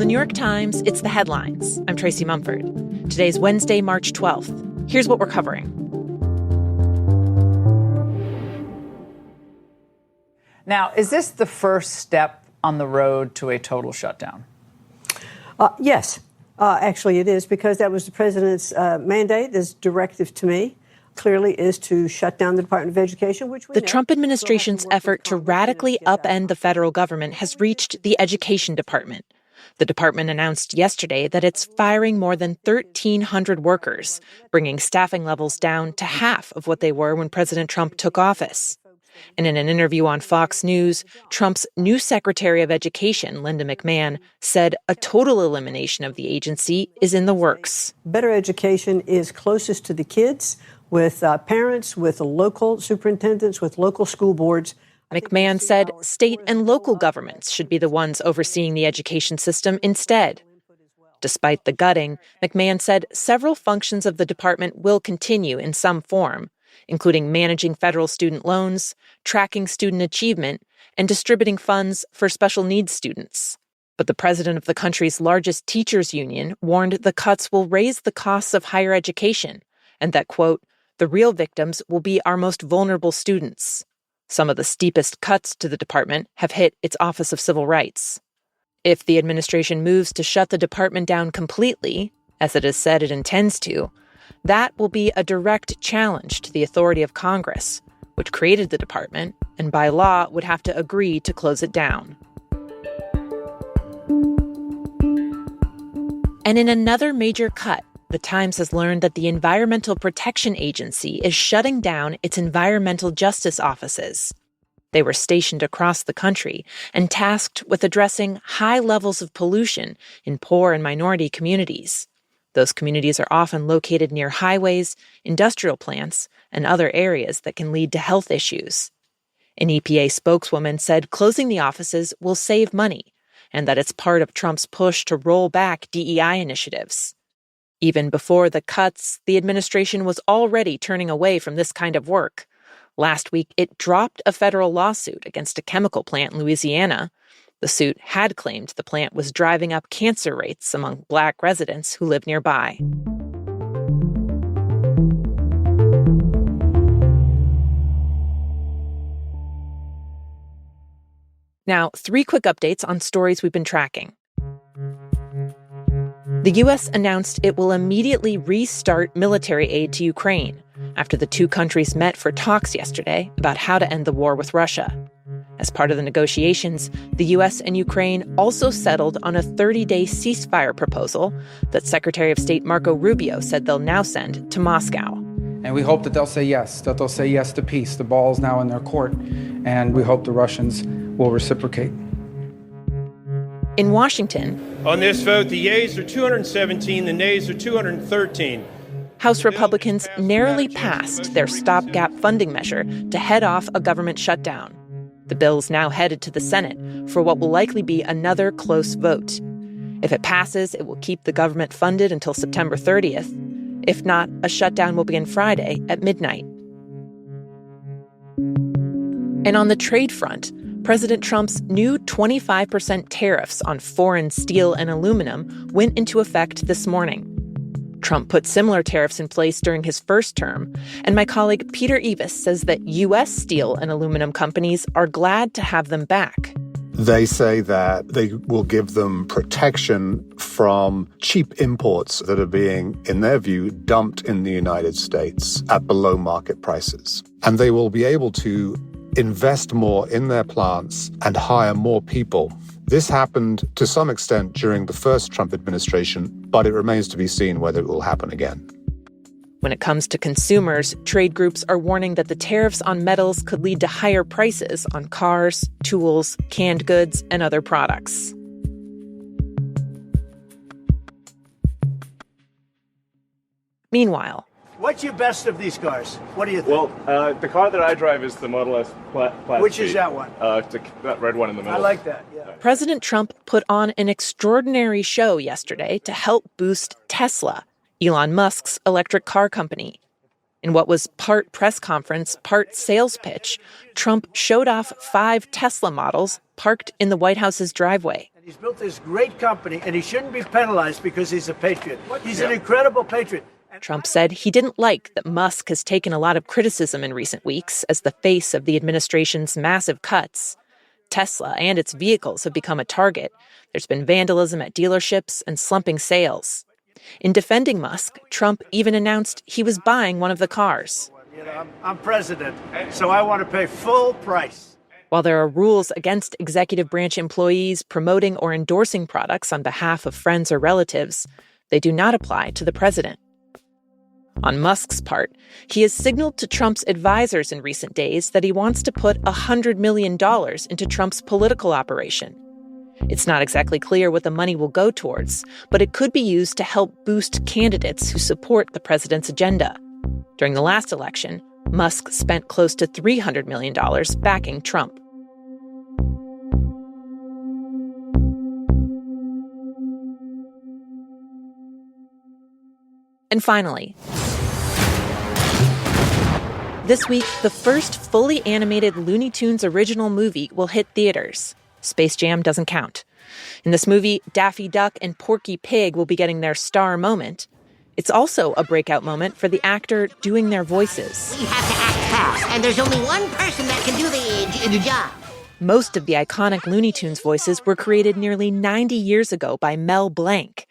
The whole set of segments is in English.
the New York Times, it's The Headlines. I'm Tracy Mumford. Today's Wednesday, March 12th. Here's what we're covering. Now, is this the first step on the road to a total shutdown? Yes, actually it is, because that was the president's mandate, his directive to me, clearly is to shut down the Department of Education, which we The Trump administration's effort to radically upend the federal government has reached the Education Department. The department announced yesterday that it's firing more than 1,300 workers, bringing staffing levels down to half of what they were when President Trump took office. And in an interview on Fox News, Trump's new Secretary of Education, Linda McMahon, said a total elimination of the agency is in the works. Better education is closest to the kids, with parents, with local superintendents, with local school boards. McMahon said state and local governments should be the ones overseeing the education system instead. Despite the gutting, McMahon said several functions of the department will continue in some form, including managing federal student loans, tracking student achievement, and distributing funds for special needs students. But the president of the country's largest teachers union warned the cuts will raise the costs of higher education and that, quote, the real victims will be our most vulnerable students. Some of the steepest cuts to the department have hit its Office of Civil Rights. If the administration moves to shut the department down completely, as it has said it intends to, that will be a direct challenge to the authority of Congress, which created the department and by law would have to agree to close it down. And in another major cut, the Times has learned that the Environmental Protection Agency is shutting down its environmental justice offices. They were stationed across the country and tasked with addressing high levels of pollution in poor and minority communities. Those communities are often located near highways, industrial plants, and other areas that can lead to health issues. An EPA spokeswoman said closing the offices will save money and that it's part of Trump's push to roll back DEI initiatives. Even before the cuts, the administration was already turning away from this kind of work. Last week, it dropped a federal lawsuit against a chemical plant in Louisiana. The suit had claimed the plant was driving up cancer rates among Black residents who live nearby. Now, 3 quick updates on stories we've been tracking. The U.S. announced it will immediately restart military aid to Ukraine after the two countries met for talks yesterday about how to end the war with Russia. As part of the negotiations, the U.S. and Ukraine also settled on a 30-day ceasefire proposal that Secretary of State Marco Rubio said they'll now send to Moscow. And we hope that they'll say yes to peace. The ball's now in their court, and we hope the Russians will reciprocate. In Washington, on this vote, the yeas are 217, the nays are 213. House Republicans narrowly passed their stopgap funding measure to head off a government shutdown. The bill's now headed to the Senate for what will likely be another close vote. If it passes, it will keep the government funded until September 30th. If not, a shutdown will begin Friday at midnight. And on the trade front, President Trump's new 25% tariffs on foreign steel and aluminum went into effect this morning. Trump put similar tariffs in place during his first term, and my colleague Peter Evis says that U.S. steel and aluminum companies are glad to have them back. They say that they will give them protection from cheap imports that are being, in their view, dumped in the United States at below market prices. And they will be able to invest more in their plants and hire more people. This happened to some extent during the first Trump administration, but it remains to be seen whether it will happen again. When it comes to consumers, trade groups are warning that the tariffs on metals could lead to higher prices on cars, tools, canned goods, and other products. Meanwhile, what's your best of these cars? What do you think? Well, the car that I drive is the Model S Plaid. Which is that one? That red one in the middle. I like that, yeah. President Trump put on an extraordinary show yesterday to help boost Tesla, Elon Musk's electric car company. In what was part press conference, part sales pitch, Trump showed off 5 Tesla models parked in the White House's driveway. He's built this great company, and he shouldn't be penalized because he's a patriot. He's an incredible patriot. Trump said he didn't like that Musk has taken a lot of criticism in recent weeks as the face of the administration's massive cuts. Tesla and its vehicles have become a target. There's been vandalism at dealerships and slumping sales. In defending Musk, Trump even announced he was buying one of the cars. I'm president, so I want to pay full price. While there are rules against executive branch employees promoting or endorsing products on behalf of friends or relatives, they do not apply to the president. On Musk's part, he has signaled to Trump's advisors in recent days that he wants to put $100 million into Trump's political operation. It's not exactly clear what the money will go towards, but it could be used to help boost candidates who support the president's agenda. During the last election, Musk spent close to $300 million backing Trump. And finally, this week, the first fully animated Looney Tunes original movie will hit theaters. Space Jam doesn't count. In this movie, Daffy Duck and Porky Pig will be getting their star moment. It's also a breakout moment for the actor doing their voices. We have to act fast, and there's only one person that can do the job. Most of the iconic Looney Tunes voices were created nearly 90 years ago by Mel Blanc.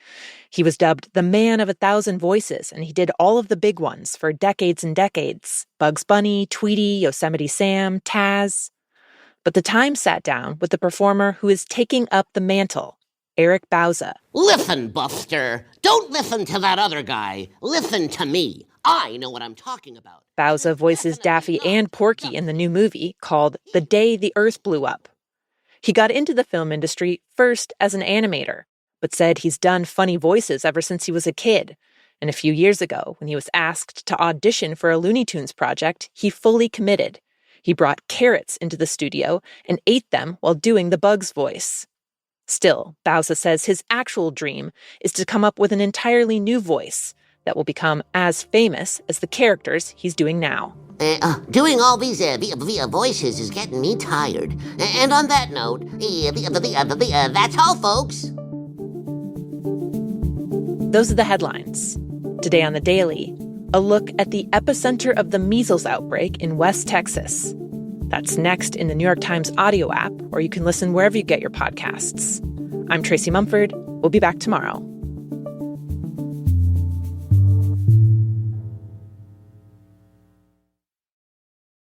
He was dubbed the man of 1,000 voices, and he did all of the big ones for decades and decades. Bugs Bunny, Tweety, Yosemite Sam, Taz. But the time sat down with the performer who is taking up the mantle, Eric Bauza. Listen, Buster. Don't listen to that other guy. Listen to me. I know what I'm talking about. Bauza voices Daffy and Porky in the new movie called The Day the Earth Blew Up. He got into the film industry first as an animator, but said he's done funny voices ever since he was a kid. And a few years ago, when he was asked to audition for a Looney Tunes project, he fully committed. He brought carrots into the studio and ate them while doing the Bugs voice. Still, Bauza says his actual dream is to come up with an entirely new voice that will become as famous as the characters he's doing now. Doing all these voices is getting me tired. And on that note, that's all, folks. Those are the headlines. Today on The Daily, a look at the epicenter of the measles outbreak in West Texas. That's next in the New York Times audio app, or you can listen wherever you get your podcasts. I'm Tracy Mumford. We'll be back tomorrow.